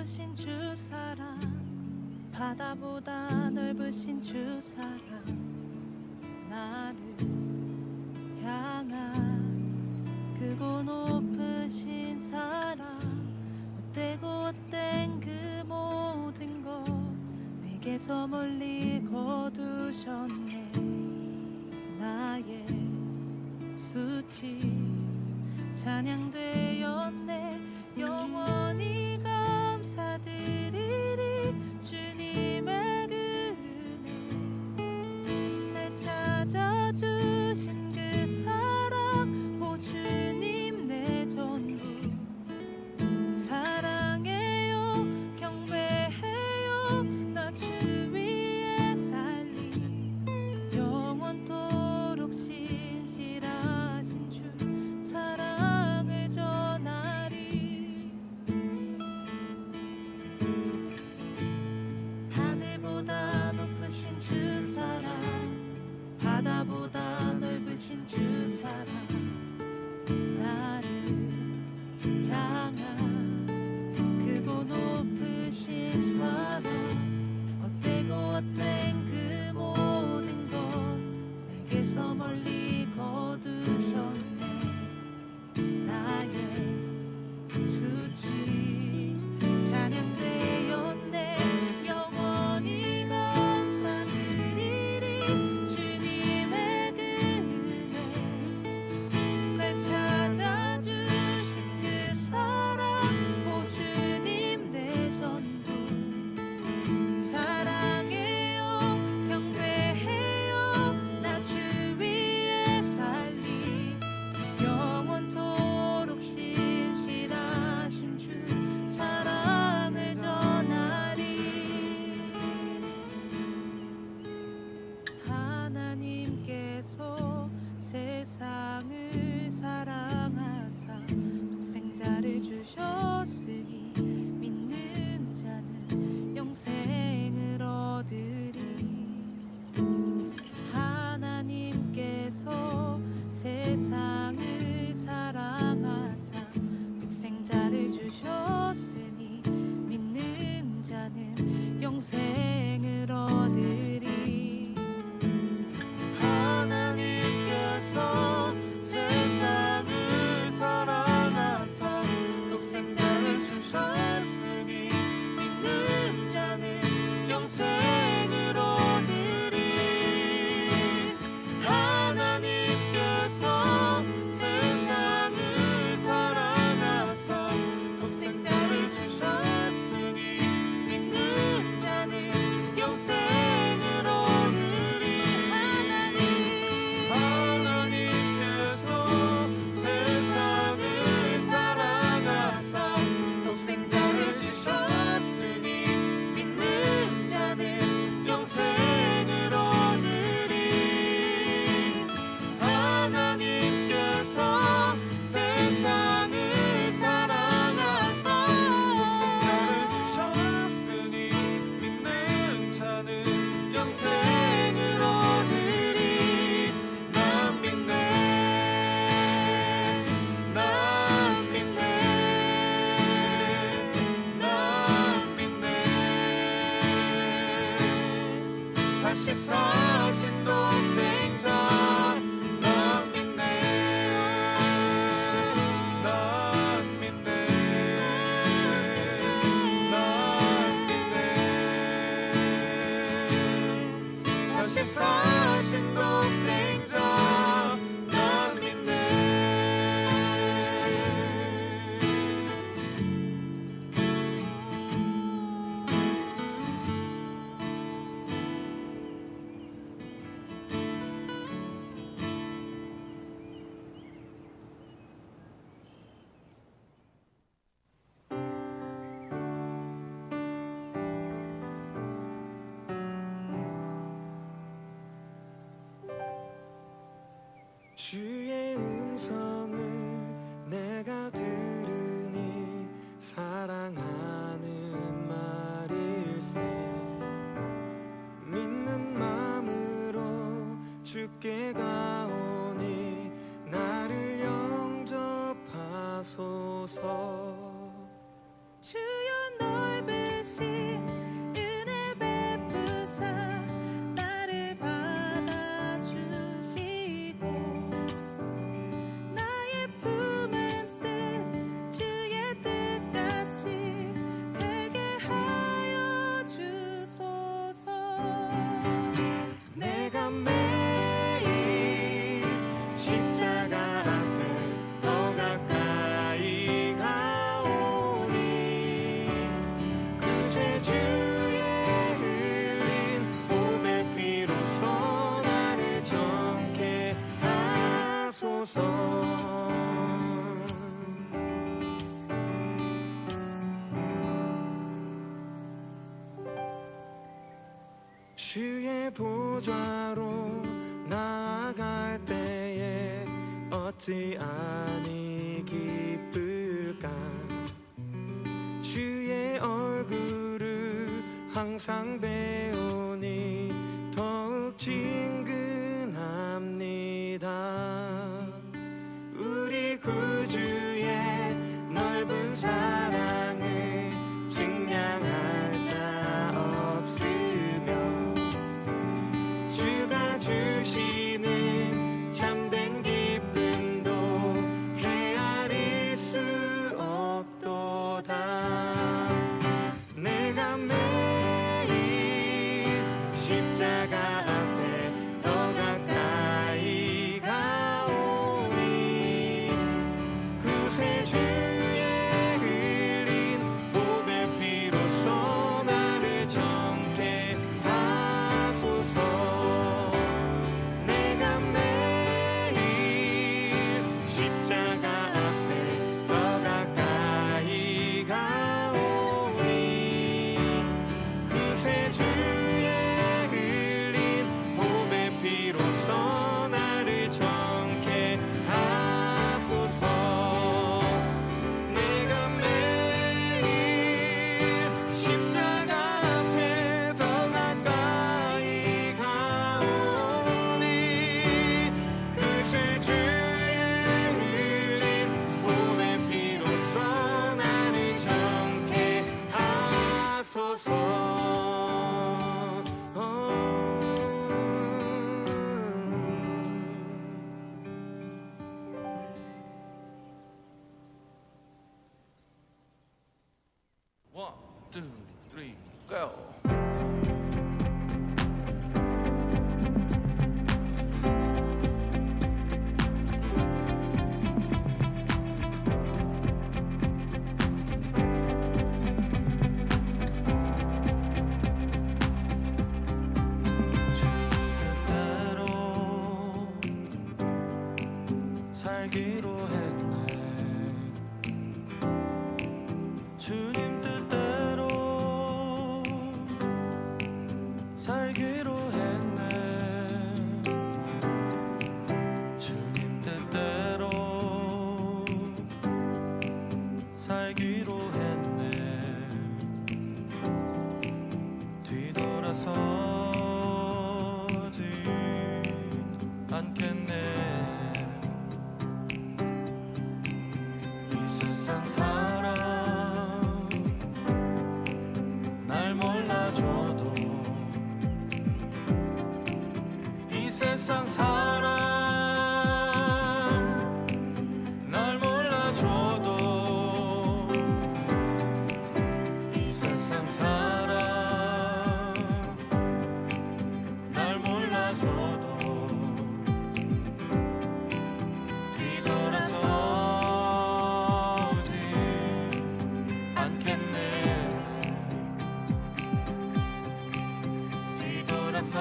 높으신 주 사랑, 바다보다 넓으신 주 사랑, 나를 향한 크고 높으신 사랑, 헛되고 헛된 그 모든 것 내게서 멀리 거두셨네. 나의 수치 찬양되었네. 영원히 감사드리리 주님의 그 은혜, 날 찾아주신 그 사랑, 오 주님 내 전부 사랑해요 경배해요. 나 주 위에 살리 영원토록 신실하신 주 사랑을 전하리. 하늘보다 높으신 주 사랑, 바다보다 넓으신 주 사랑, 나를 향한 크고 높으신 사랑, 헛되고 헛된 그 모든 것 내게서 멀리 거두셨네. 나의 수치 찬양되었네. 영원히 감사드리리 주님의 그 은혜, 날 찾아주신 그 사랑, 오 주님 내 전부 사랑해요 경배해요. 나 주 위에 살리 영원토록 신실하신 주 사랑을 전하리. 하나님께서 세상을 사랑하사 독생자를 주셨으니 믿는 자는 영생을 얻으리. 하나님께서 세상을 사랑하사 독생자를 주셨으니 믿는 자는 영생을 얻으리. 하나님께서 세상을 사랑하사 독생자를 주셨으니 믿는 자는 영생을 얻으리. 하나님께서 세상을 사랑하사 독생자를 주셨으니 믿는 자는 영생을 얻으리. 하나님께서 세상을 사랑하사 독생자를 주셨으니 믿는 자는 영생을 얻으리. 하나님께서 세상을 사랑하사 독생자를 주셨으니 믿는 자는 영생을 얻으리. 난 믿네, 난 믿네, 난 믿네. 다시 사신 독생자 난 믿네, 난 믿네, 난 믿네. 다시 사신 독생자 난 믿네. 주의 음성을 내가 들으니 사랑하는 말일세. 믿는 마음으로 주께 가오니 나를 영접하소서. 주여 널 주의 보좌로 나아갈 때에 어찌 아니 기쁠까. 주의 얼굴을 항상 배우니 더욱 친근합니다. 우리 구주의 넓은 사랑을 증량할 자 없으며 주가 주시는 참된 기쁨도 헤아릴 수 없도다. 내가 매일 십자가 앞에 더 가까이 가오니 구세주의 흘린 보배 피로써 나를 정케 하소서. 내가 매일 십자가 앞에 더 가까이 가오니 구세주의 흘린 보배 피로써 나를 정케 하소서. 내가 매일 십자가 앞에 더 가까이 가오니 구세주의 흘린 보배 피로써 나를 정케 하소서. One, two, three, go. 주님 뜻대로 살기로 했네. 주님 뜻대로 살기로 했네. 주님 뜻대로 살기로 했네. 뒤돌아서지 않겠네. 이 세상 사람 날 몰라줘도 이 세상 사람 날 몰라줘도 이 세상 사람 날 몰라줘도 뒤돌아서지 않겠네. 뒤돌아서지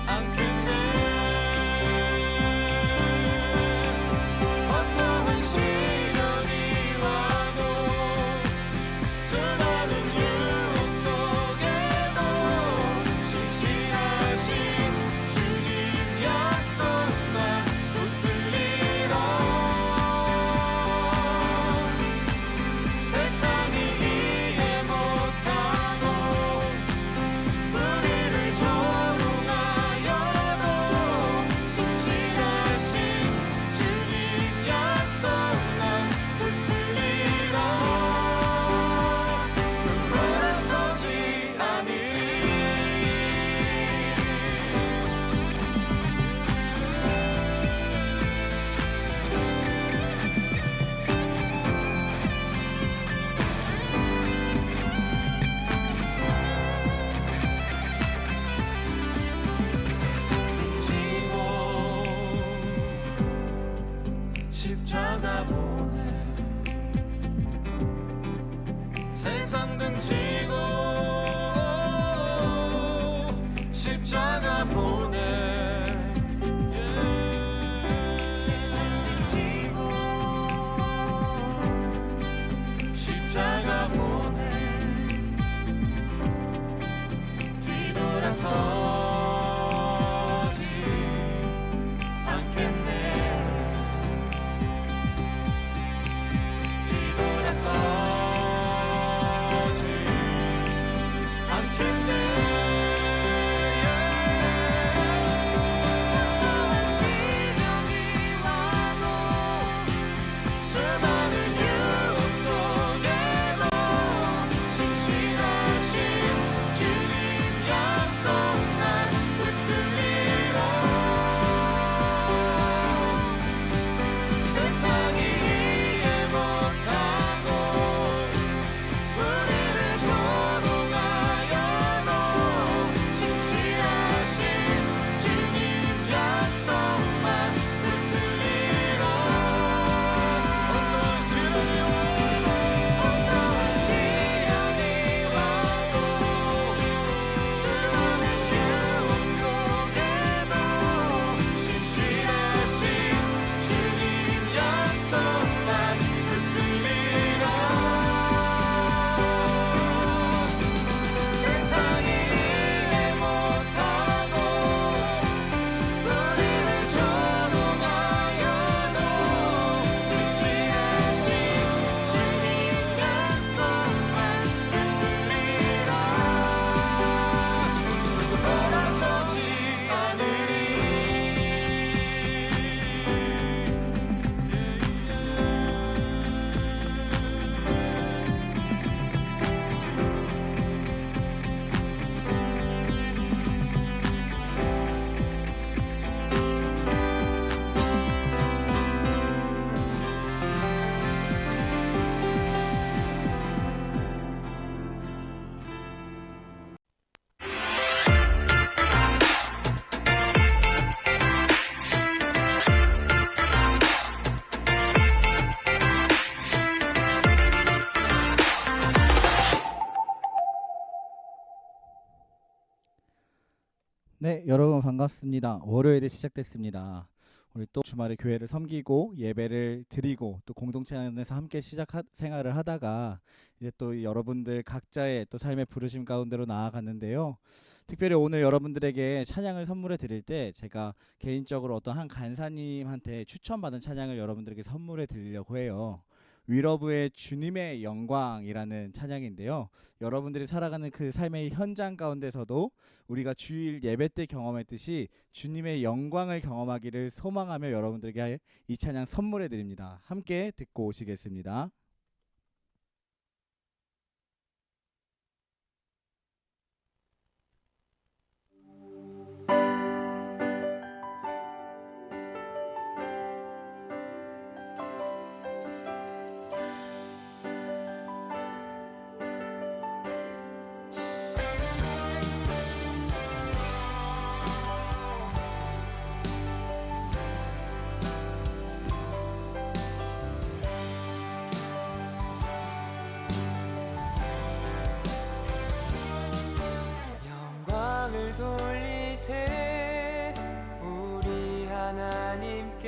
않겠네. 어떠한 시련이 와도 수많은 유혹 속에도 신실하신 주님 약속만 붙들리라. 세상이 이해 못하고 우리를 조롱하여도 신실하신 주님 약속만 붙들리라. 돌아서지 않으리. 세상 등지고 십자가 보내. 세상 등지고 십자가 보내. 십자가 보내. 돌아서지 않겠네. 시련이 와도 수많은 유혹 속에도 신실하신 주님 약속만 붙들리라. 세상이 이해 못하고 우리를 조롱하여도 신실하신 주님 약속만 붙들리라. 어떠한 시련이 와도 수많은 유혹 속에도 신실하신 주님 약속만 붙들리라. 세상이 이해 못하고 우리를 조롱하여도 신실하신 주님 약속만 붙들리라. 돌아서지 않으리. 네, 여러분 반갑습니다. 월요일이 시작됐습니다. 우리 또 주말에 교회를 섬기고 예배를 드리고 또 공동체 안에서 함께 생활을 하다가 이제 또 여러분들 각자의 또 삶의 부르심 가운데로 나아갔는데요. 특별히 오늘 여러분들에게 찬양을 선물해 드릴 때 제가 개인적으로 어떤 한 간사님한테 추천받은 찬양을 여러분들에게 선물해 드리려고 해요. 위러브의 주님의 영광이라는 찬양인데요. 여러분들이 살아가는 그 삶의 현장 가운데서도 우리가 주일 예배 때 경험했듯이 주님의 영광을 경험하기를 소망하며 여러분들에게 이 찬양 선물해 드립니다. 함께 듣고 오시겠습니다. 영광을 돌리세 우리 하나님께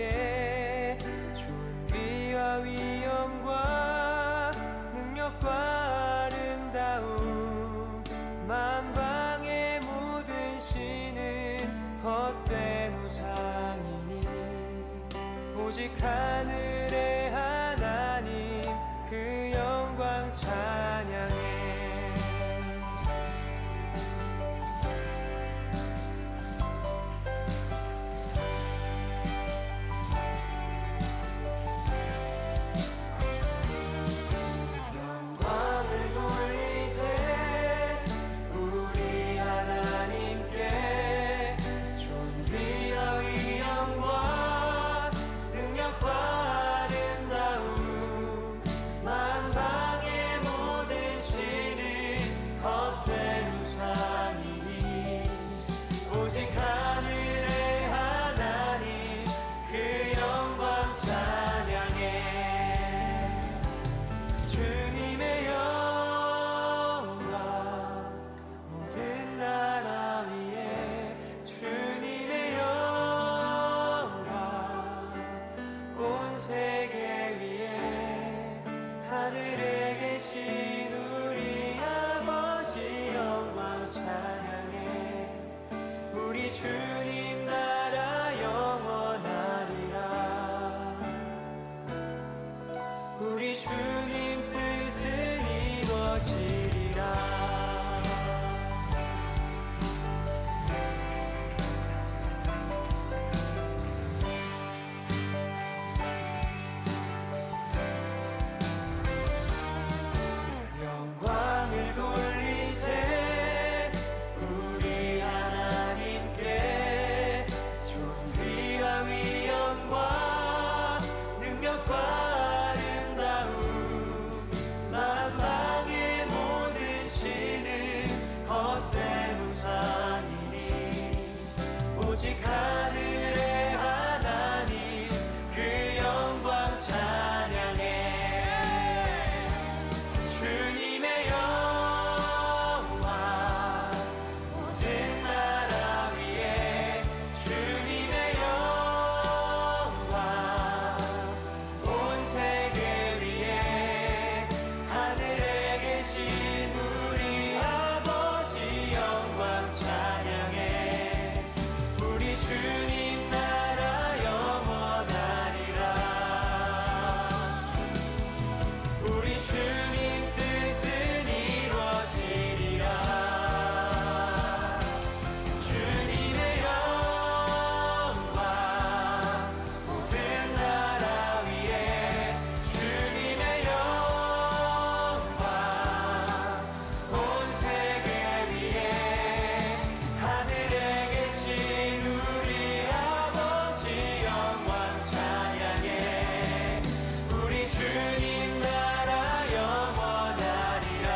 존귀와 위엄과 능력과 아름다움 만방의 모든 신은 헛된 우상이니 오직 하늘의 하나님 그 영광 찬양해. 영광을 돌리세 우리 하나님께 존귀와 위엄과 능력과 아름다움 만방의 모든 신은 헛된 우상이니 오직 하늘의 하나님 그 영광 찬양해. 주님의 영광 모든 나라 위에 주님의 영광 온 세계 위에 하늘에 계신 우리 아버지 영광 찬양해. 우리 주님 나라 영원하리라. 우리 주님 뜻 이루어지리라. 영광을 돌리세 우리 하나님께. 존귀와 위엄과 능력과 아름다움 만방의 모든 신은 헛된 우상이니 오직 하늘의 하나님 그 영광 찬양해. 주님의 영광 모든 나라 위에. 주님의 영광 온 세계 위에. 하늘에 계신 우리 아버지 영광 찬양해. 우리 주님 나라 영원하리라. 우리 주님 뜻은 이루어지리라. 주님의 영광 모든 나라 위에. 주님의 영광 온 세계 위에. 하늘에 계신 우리 아버지 영광 찬양해. 우리 주님 나라 영원하리라.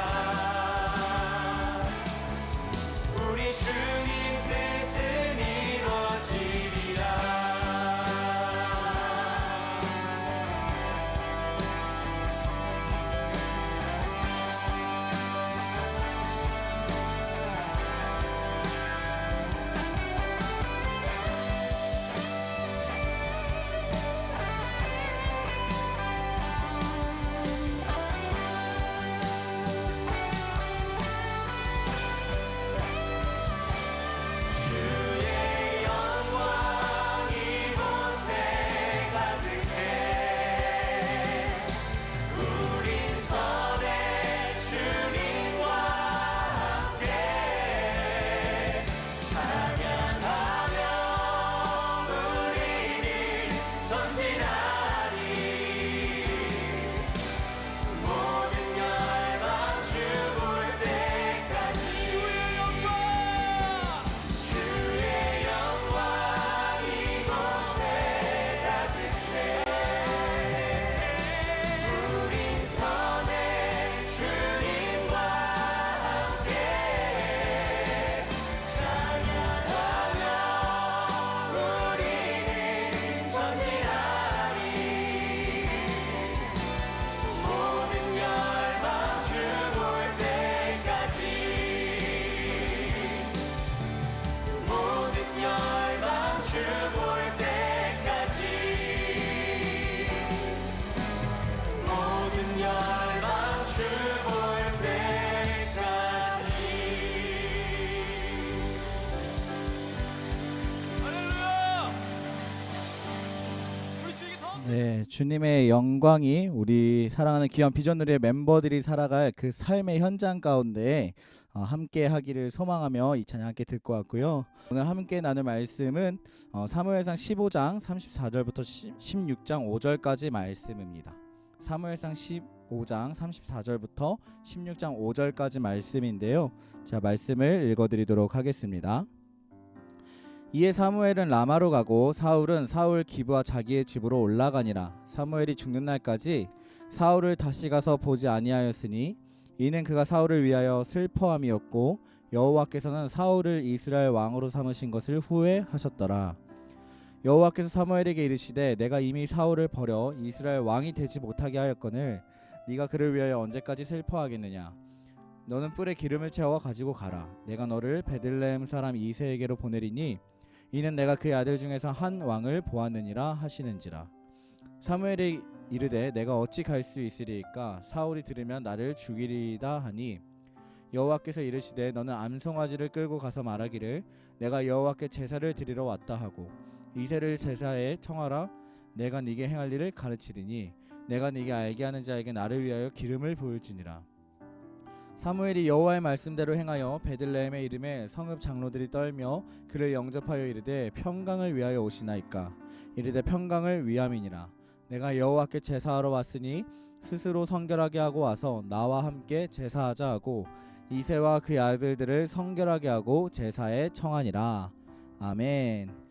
우리 주님 뜻은 이루어지리라. 주의 영광 이곳에 가득해. 우린 선의 주님과 함께 찬양하며 우리는 전진하리. 모든 열방 주 볼 때까지. 주의 영광 이곳에 가득해. 우린 선의 주님과 함께 찬양하며 우리는 전진하리. 모든 열방 주 볼 때까지. 모든 열방 주 볼 때까지. 모든 열방 주 볼 때까지. 할렐루야. 우리 주에게 더 네, 주님의 영광이 우리 사랑하는 귀한 비전누리의 멤버들이 살아갈 그 삶의 현장 가운데 함께 하기를 소망하며 이 찬양 함께 듣고 왔고요. 오늘 함께 나눌 말씀은 사무엘상 15장 34절부터 16장 5절까지 말씀입니다. 사무엘상 15장 34절부터 16장 5절까지 말씀인데요. 자, 말씀을 읽어드리도록 하겠습니다. 이에 사무엘은 라마로 가고 사울은 사울 기브와 자기의 집으로 올라가니라. 사무엘이 죽는 날까지 사울을 다시 가서 보지 아니하였으니 이는 그가 사울을 위하여 슬퍼함이었고 여호와께서는 사울을 이스라엘 왕으로 삼으신 것을 후회하셨더라. 여호와께서 사무엘에게 이르시되 내가 이미 사울을 버려 이스라엘 왕이 되지 못하게 하였거늘 네가 그를 위하여 언제까지 슬퍼하겠느냐. 너는 뿔에 기름을 채워 가지고 가라. 내가 너를 베들레헴 사람 이새에게로 보내리니 이는 내가 그의 아들 중에서 한 왕을 보았느니라 하시는지라. 사무엘이 이르되 내가 어찌 갈 수 있으리이까. 사울이 들으면 나를 죽이리이다 하니 여호와께서 이르시되 너는 암송아지를 끌고 가서 말하기를 내가 여호와께 제사를 드리러 왔다 하고 이새를 제사에 청하라. 내가 네게 행할 일을 가르치리니 내가 네게 알게 하는 자에게 나를 위하여 기름을 부을지니라. 사무엘이 여호와의 말씀대로 행하여 베들레헴의 이름에 성읍 장로들이 떨며 그를 영접하여 이르되 평강을 위하여 오시나이까. 이르되 평강을 위함이니라. 내가 여호와께 제사하러 왔으니 스스로 성결하게 하고 와서 나와 함께 제사하자 하고 이새와 그의 아들들을 성결하게 하고 제사에 청하니라. 아멘.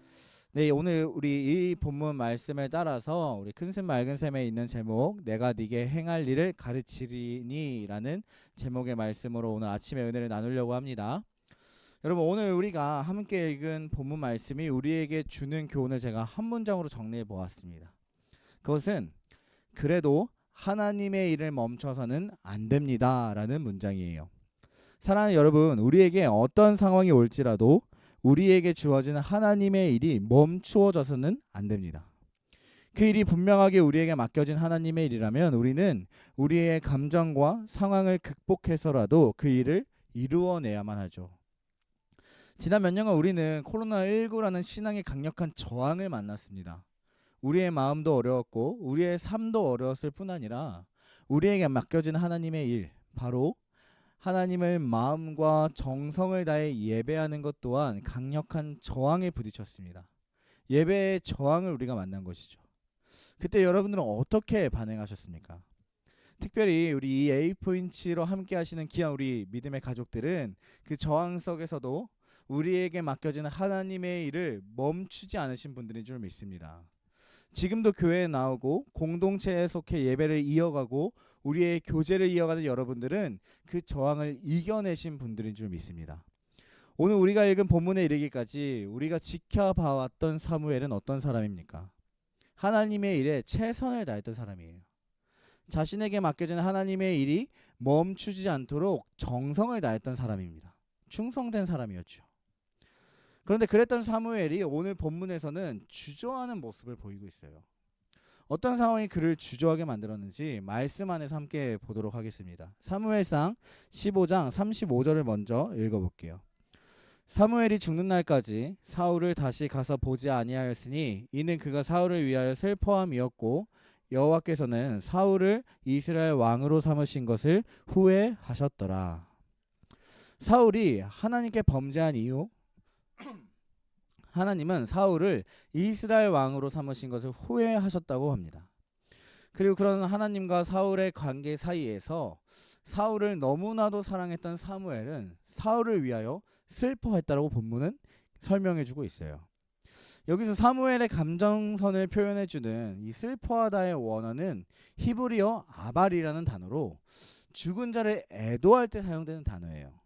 네, 오늘 우리 이 본문 말씀을 따라서 우리 큰샘 맑은샘에 있는 제목 내가 네게 행할 일을 가르치리니라는 제목의 말씀으로 오늘 아침에 은혜를 나누려고 합니다. 여러분, 오늘 우리가 함께 읽은 본문 말씀이 우리에게 주는 교훈을 제가 한 문장으로 정리해 보았습니다. 그것은 그래도 하나님의 일을 멈춰서는 안 됩니다 라는 문장이에요. 사랑하는 여러분, 우리에게 어떤 상황이 올지라도 우리에게 주어진 하나님의 일이 멈추어져서는 안 됩니다. 그 일이 분명하게 우리에게 맡겨진 하나님의 일이라면 우리는 우리의 감정과 상황을 극복해서라도 그 일을 이루어내야만 하죠. 지난 몇 년간 우리는 코로나19라는 신앙의 강력한 저항을 만났습니다. 우리의 마음도 어려웠고 우리의 삶도 어려웠을 뿐 아니라 우리에게 맡겨진 하나님의 일, 바로 하나님을 마음과 정성을 다해 예배하는 것 또한 강력한 저항에 부딪혔습니다. 예배의 저항을 우리가 만난 것이죠. 그때 여러분들은 어떻게 반응하셨습니까? 특별히 우리 이 A포인트로 함께 하시는 귀한 우리 믿음의 가족들은 그 저항 속에서도 우리에게 맡겨진 하나님의 일을 멈추지 않으신 분들인 줄 믿습니다. 지금도 교회에 나오고 공동체에 속해 예배를 이어가고 우리의 교제를 이어가는 여러분들은 그 저항을 이겨내신 분들인 줄 믿습니다. 오늘 우리가 읽은 본문에 이르기까지 우리가 지켜봐왔던 사무엘은 어떤 사람입니까? 하나님의 일에 최선을 다했던 사람이에요. 자신에게 맡겨진 하나님의 일이 멈추지 않도록 정성을 다했던 사람입니다. 충성된 사람이었죠. 그런데 그랬던 사무엘이 오늘 본문에서는 주저하는 모습을 보이고 있어요. 어떤 상황이 그를 주저하게 만들었는지 말씀 안에서 함께 보도록 하겠습니다. 사무엘상 15장 35절을 먼저 읽어볼게요. 사무엘이 죽는 날까지 사울을 다시 가서 보지 아니하였으니 이는 그가 사울을 위하여 슬퍼함이었고 여호와께서는 사울을 이스라엘 왕으로 삼으신 것을 후회하셨더라. 사울이 하나님께 범죄한 이후 하나님은 사울을 이스라엘 왕으로 삼으신 것을 후회하셨다고 합니다. 그리고 그런 하나님과 사울의 관계 사이에서 사울을 너무나도 사랑했던 사무엘은 사울을 위하여 슬퍼했다고 본문은 설명해주고 있어요. 여기서 사무엘의 감정선을 표현해주는 이 슬퍼하다의 원어는 히브리어 아발이라는 단어로 죽은 자를 애도할 때 사용되는 단어예요.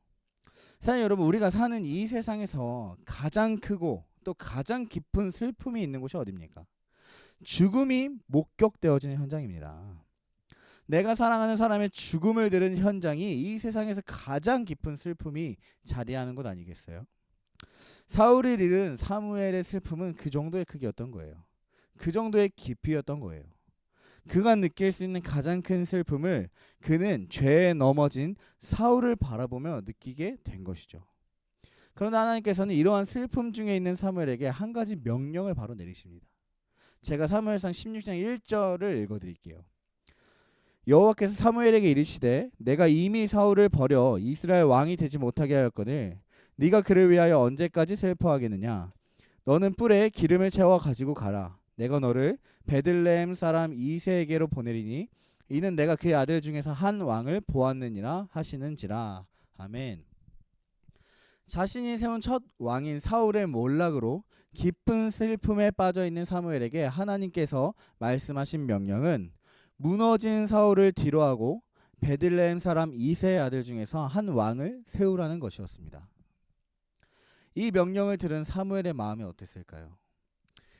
사실 여러분, 우리가 사는 이 세상에서 가장 크고 또 가장 깊은 슬픔이 있는 곳이 어디입니까? 죽음이 목격되어지는 현장입니다. 내가 사랑하는 사람의 죽음을 들은 현장이 이 세상에서 가장 깊은 슬픔이 자리하는 것 아니겠어요? 사울을 잃은 사무엘의 슬픔은 그 정도의 크기였던 거예요. 그 정도의 깊이였던 거예요. 그가 느낄 수 있는 가장 큰 슬픔을 그는 죄에 넘어진 사울을 바라보며 느끼게 된 것이죠. 그러나 하나님께서는 이러한 슬픔 중에 있는 사무엘에게 한 가지 명령을 바로 내리십니다. 제가 사무엘상 16장 1절을 읽어드릴게요. 여호와께서 사무엘에게 이르시되 내가 이미 사울을 버려 이스라엘 왕이 되지 못하게 하였거늘 네가 그를 위하여 언제까지 슬퍼하겠느냐. 너는 뿔에 기름을 채워 가지고 가라. 내가 너를 베들레헴 사람 이새에게로 보내리니 이는 내가 그의 아들 중에서 한 왕을 보았느니라 하시는지라. 아멘. 자신이 세운 첫 왕인 사울의 몰락으로 깊은 슬픔에 빠져있는 사무엘에게 하나님께서 말씀하신 명령은 무너진 사울을 뒤로하고 베들레헴 사람 이새의 아들 중에서 한 왕을 세우라는 것이었습니다. 이 명령을 들은 사무엘의 마음이 어땠을까요?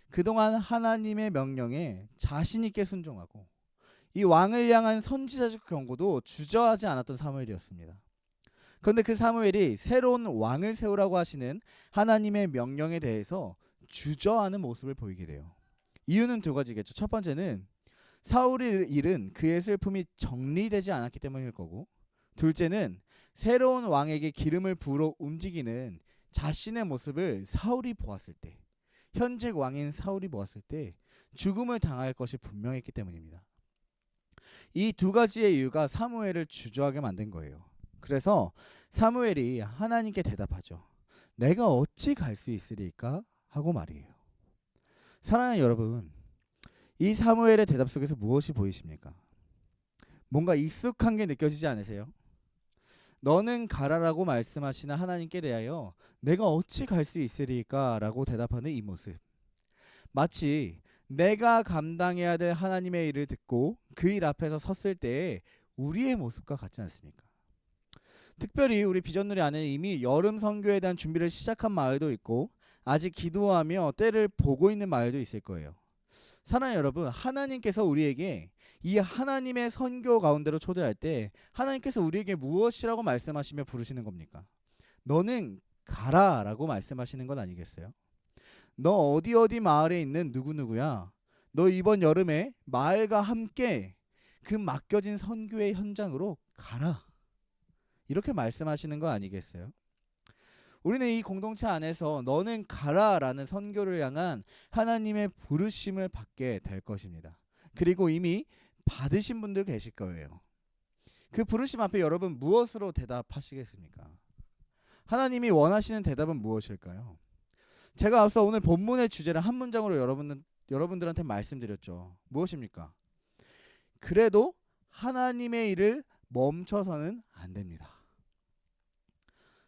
그동안 하나님의 명령에 자신 있게 순종하고 이 왕을 향한 선지자적 경고도 주저하지 않았던 사무엘이었습니다. 그런데 그 사무엘이 새로운 왕을 세우라고 하시는 하나님의 명령에 대해서 주저하는 모습을 보이게 돼요. 이유는 두 가지겠죠. 첫 번째는 사울이 잃은 그의 슬픔이 정리되지 않았기 때문일 거고, 둘째는 새로운 왕에게 기름을 부어 움직이는 자신의 모습을 사울이 보았을 때, 현직 왕인 사울이 보았을 때 죽음을 당할 것이 분명했기 때문입니다. 이 두 가지의 이유가 사무엘을 주저하게 만든 거예요. 그래서 사무엘이 하나님께 대답하죠. 내가 어찌 갈 수 있으리까 하고 말이에요. 사랑하는 여러분, 이 사무엘의 대답 속에서 무엇이 보이십니까? 뭔가 익숙한 게 느껴지지 않으세요? 너는 가라라고 말씀하시는 하나님께 대하여 내가 어찌 갈 수 있으리까 라고 대답하는 이 모습, 마치 내가 감당해야 될 하나님의 일을 듣고 그 일 앞에서 섰을 때의 우리의 모습과 같지 않습니까? 특별히 우리 비전누리 안에 이미 여름 선교에 대한 준비를 시작한 마을도 있고 아직 기도하며 때를 보고 있는 마을도 있을 거예요. 사랑하는 여러분, 하나님께서 우리에게 이 하나님의 선교 가운데로 초대할 때 하나님께서 우리에게 무엇이라고 말씀하시며 부르시는 겁니까? 너는 가라 라고 말씀하시는 건 아니겠어요? 너 어디 어디 마을에 있는 누구누구야, 너 이번 여름에 마을과 함께 그 맡겨진 선교의 현장으로 가라, 이렇게 말씀하시는 거 아니겠어요? 우리는 이 공동체 안에서 너는 가라 라는 선교를 향한 하나님의 부르심을 받게 될 것입니다. 그리고 이미 받으신 분들 계실 거예요. 그 부르심 앞에 여러분 무엇으로 대답하시겠습니까? 하나님이 원하시는 대답은 무엇일까요? 제가 앞서 오늘 본문의 주제를 한 문장으로 여러분들한테 말씀드렸죠. 무엇입니까? 그래도 하나님의 일을 멈춰서는 안 됩니다.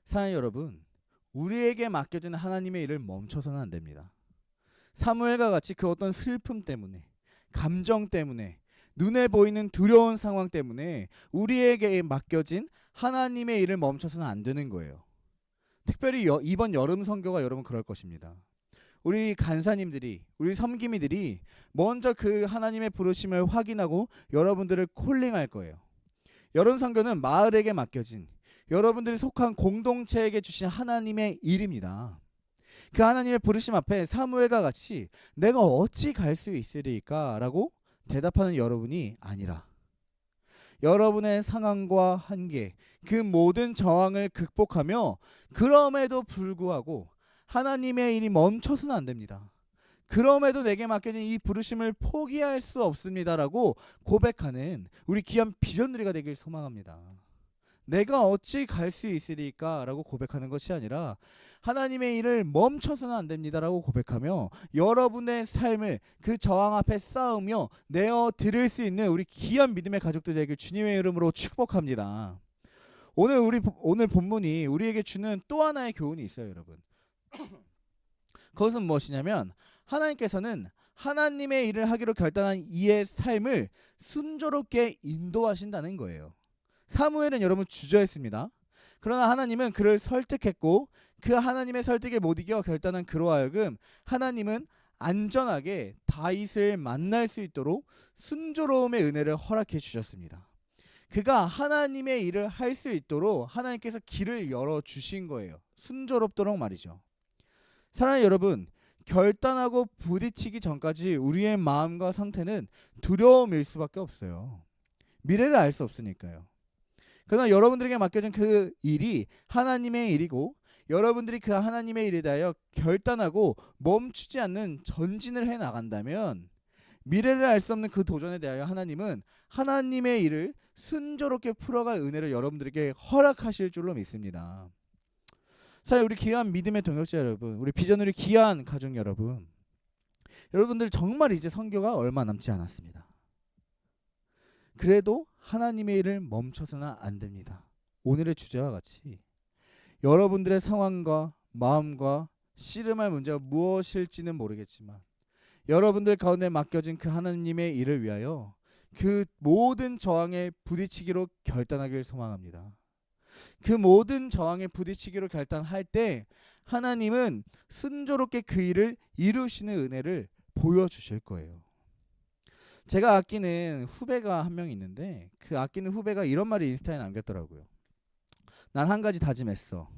사랑하는 여러분, 우리에게 맡겨진 하나님의 일을 멈춰서는 안 됩니다. 사무엘과 같이 그 어떤 슬픔 때문에, 감정 때문에, 눈에 보이는 두려운 상황 때문에 우리에게 맡겨진 하나님의 일을 멈춰서는 안 되는 거예요. 특별히 이번 여름 선교가 여러분 그럴 것입니다. 우리 간사님들이, 우리 섬김이들이 먼저 그 하나님의 부르심을 확인하고 여러분들을 콜링할 거예요. 여름 선교는 마을에게 맡겨진, 여러분들이 속한 공동체에게 주신 하나님의 일입니다. 그 하나님의 부르심 앞에 사무엘과 같이 내가 어찌 갈 수 있으리까 라고 대답하는 여러분이 아니라 여러분의 상황과 한계, 그 모든 저항을 극복하며 그럼에도 불구하고 하나님의 일이 멈춰서는 안 됩니다. 그럼에도 내게 맡겨진 이 부르심을 포기할 수 없습니다라고 고백하는 우리 귀한 비전누리가 되길 소망합니다. 내가 어찌 갈 수 있으리까 라고 고백하는 것이 아니라 하나님의 일을 멈춰서는 안 됩니다라고 고백하며 여러분의 삶을 그 저항 앞에 싸우며 내어 드릴 수 있는 우리 귀한 믿음의 가족들 되길 주님의 이름으로 축복합니다. 오늘 본문이 우리에게 주는 또 하나의 교훈이 있어요, 여러분. 그것은 무엇이냐면 하나님께서는 하나님의 일을 하기로 결단한 이의 삶을 순조롭게 인도하신다는 거예요. 사무엘은 여러분 주저했습니다. 그러나 하나님은 그를 설득했고 그 하나님의 설득에 못 이겨 결단한 그로 하여금 하나님은 안전하게 다윗을 만날 수 있도록 순조로움의 은혜를 허락해 주셨습니다. 그가 하나님의 일을 할 수 있도록 하나님께서 길을 열어주신 거예요. 순조롭도록 말이죠. 사랑하는 여러분, 결단하고 부딪히기 전까지 우리의 마음과 상태는 두려움일 수밖에 없어요. 미래를 알 수 없으니까요. 그러나 여러분들에게 맡겨진 그 일이 하나님의 일이고 여러분들이 그 하나님의 일에 대하여 결단하고 멈추지 않는 전진을 해 나간다면 미래를 알 수 없는 그 도전에 대하여 하나님은 하나님의 일을 순조롭게 풀어갈 은혜를 여러분들에게 허락하실 줄로 믿습니다. 사실 우리 귀한 믿음의 동역자 여러분, 우리 비전우리 귀한 가족 여러분, 여러분들 정말 이제 선교가 얼마 남지 않았습니다. 그래도 하나님의 일을 멈춰서는 안 됩니다. 오늘의 주제와 같이 여러분들의 상황과 마음과 씨름할 문제가 무엇일지는 모르겠지만 여러분들 가운데 맡겨진 그 하나님의 일을 위하여 그 모든 저항에 부딪히기로 결단하기를 소망합니다. 그 모든 저항에 부딪히기로 결단할 때 하나님은 순조롭게 그 일을 이루시는 은혜를 보여주실 거예요. 제가 아끼는 후배가 한 명 있는데 그 아끼는 후배가 이런 말을 인스타에 남겼더라고요. 난 한 가지 다짐했어.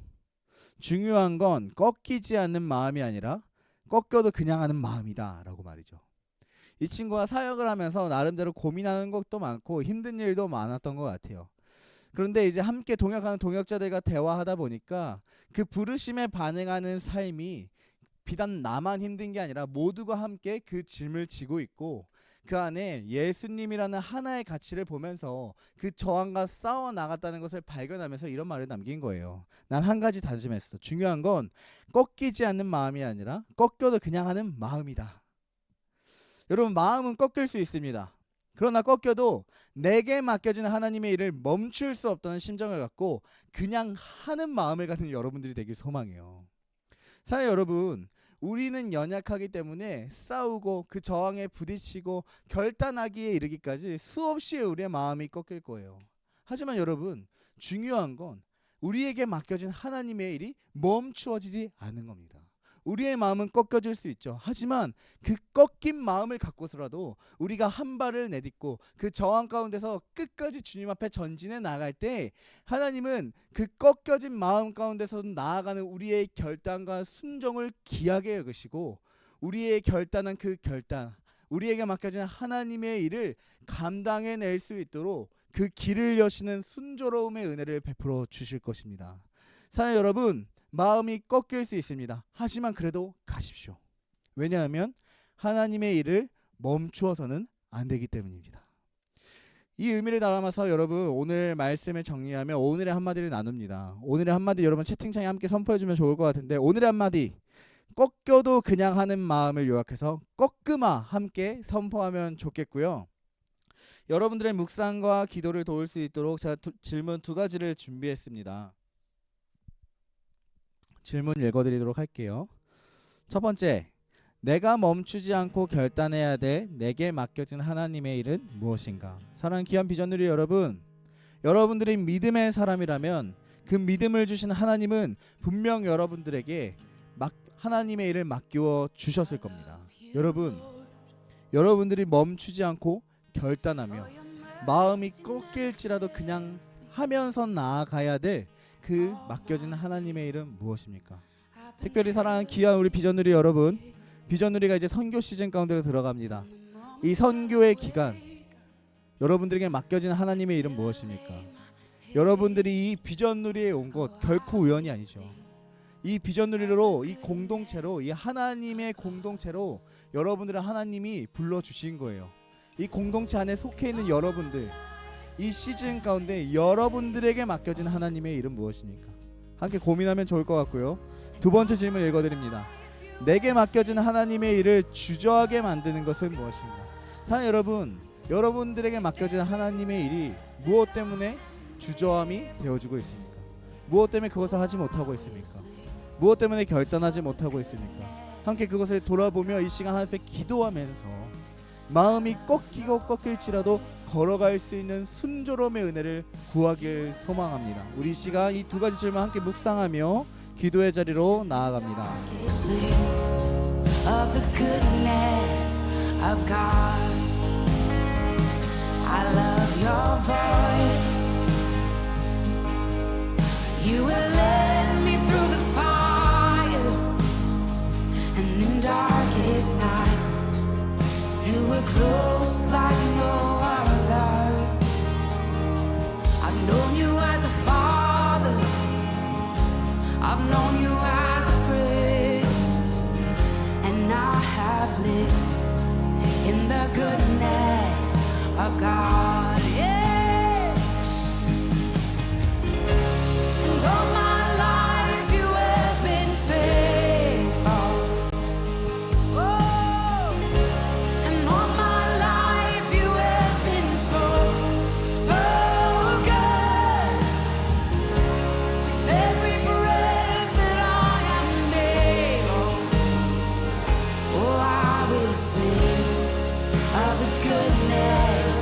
중요한 건 꺾이지 않는 마음이 아니라 꺾여도 그냥 하는 마음이다 라고 말이죠. 이 친구가 사역을 하면서 나름대로 고민하는 것도 많고 힘든 일도 많았던 것 같아요. 그런데 이제 함께 동역하는 동역자들과 대화하다 보니까 그 부르심에 반응하는 삶이 비단 나만 힘든 게 아니라 모두가 함께 그 짐을 지고 있고 그 안에 예수님이라는 하나의 가치를 보면서 그 저항과 싸워 나갔다는 것을 발견하면서 이런 말을 남긴 거예요. 난 한 가지 다짐했어. 중요한 건 꺾이지 않는 마음이 아니라 꺾여도 그냥 하는 마음이다. 여러분, 마음은 꺾일 수 있습니다. 그러나 꺾여도 내게 맡겨진 하나님의 일을 멈출 수 없다는 심정을 갖고 그냥 하는 마음을 갖는 여러분들이 되길 소망해요. 사랑하는 여러분, 우리는 연약하기 때문에 싸우고 그 저항에 부딪히고 결단하기에 이르기까지 수없이 우리의 마음이 꺾일 거예요. 하지만 여러분, 중요한 건 우리에게 맡겨진 하나님의 일이 멈추어지지 않는 겁니다. 우리의 마음은 꺾여질 수 있죠. 하지만 그 꺾인 마음을 갖고서라도 우리가 한 발을 내딛고 그 저항 가운데서 끝까지 주님 앞에 전진해 나갈 때 하나님은 그 꺾여진 마음 가운데서 나아가는 우리의 결단과 순종을 귀하게 여기시고 우리의 결단한 그 결단, 우리에게 맡겨진 하나님의 일을 감당해낼 수 있도록 그 길을 여시는 순조로움의 은혜를 베풀어 주실 것입니다. 사랑하는 여러분, 마음이 꺾일 수 있습니다. 하지만 그래도 가십시오. 왜냐하면 하나님의 일을 멈추어서는 안 되기 때문입니다. 이 의미를 담아서 여러분, 오늘 말씀을 정리하면 오늘의 한마디를 나눕니다. 오늘의 한마디 여러분 채팅창에 함께 선포해주면 좋을 것 같은데, 오늘의 한마디, 꺾여도 그냥 하는 마음을 요약해서 꺾으마 함께 선포하면 좋겠고요. 여러분들의 묵상과 기도를 도울 수 있도록 제가 질문 2가지를 준비했습니다. 질문 읽어드리도록 할게요. 첫 번째, 내가 멈추지 않고 결단해야 될 내게 맡겨진 하나님의 일은 무엇인가? 사랑하는 귀한 비전누리 여러분, 여러분들이 믿음의 사람이라면 그 믿음을 주신 하나님은 분명 여러분들에게 하나님의 일을 맡겨 주셨을 겁니다. 여러분들이 멈추지 않고 결단하며 마음이 꺾일지라도 그냥 하면서 나아가야 될 그 맡겨진 하나님의 일은 무엇입니까? 특별히 사랑하는 귀한 우리 비전누리 여러분, 비전누리가 이제 선교 시즌 가운데로 들어갑니다. 이 선교의 기간, 여러분들에게 맡겨진 하나님의 일은 무엇입니까? 여러분들이 이 비전누리에 온 것 결코 우연이 아니죠. 이 비전누리로, 이 공동체로, 이 하나님의 공동체로 여러분들을 하나님이 불러주신 거예요. 이 공동체 안에 속해 있는 여러분들, 이 시즌 가운데 여러분들에게 맡겨진 하나님의 일은 무엇입니까? 함께 고민하면 좋을 것 같고요. 2번째 질문 읽어드립니다. 내게 맡겨진 하나님의 일을 주저하게 만드는 것은 무엇인가? 사랑하는 여러분, 여러분들에게 맡겨진 하나님의 일이 무엇 때문에 주저함이 되어주고 있습니까? 무엇 때문에 그것을 하지 못하고 있습니까? 무엇 때문에 결단하지 못하고 있습니까? 함께 그것을 돌아보며 이 시간 하나님 앞에 기도하면서 마음이 꺾이고 꺾일지라도 걸어갈 수 있는 순조로움의 은혜를 구하길 소망합니다. 우리 시간 이 2가지 질문 함께 묵상하며 기도의 자리로 나아갑니다. Of the goodness of God, I love your voice. You will lead me through the fire, and in darkest night, you were close like no other. I've known you as a father, I've known you as a friend, and I have lived in the goodness of God. Yeah. And all my life you have been faithful. Oh, and all my life you have been so, so good. With every breath that I am able, oh, I will sing of the goodness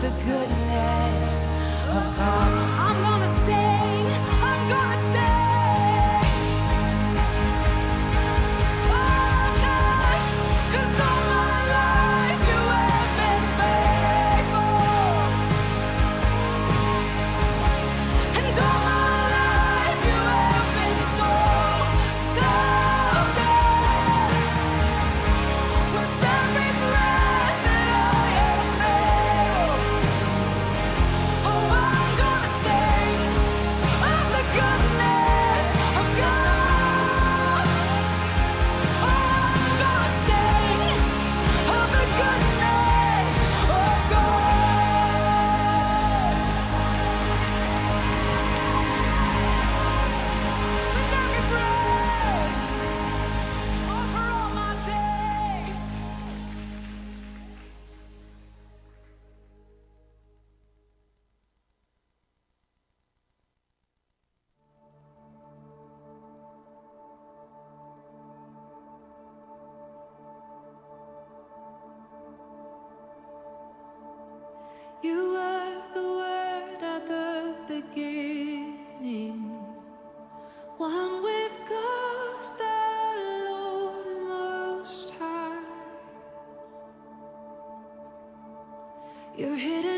the goodness of God. I'm gonna sing, I'm gonna sing. Oh, 'cause all my life you have been faithful. And all my life you have been so, so good. With every breath that I am oh, I'm gonna sing of the goodness of God. Oh, I'm gonna sing of the goodness of God. With every breath, over all my days. You were the Word at the beginning, one with God the Lord Most High. You're hidden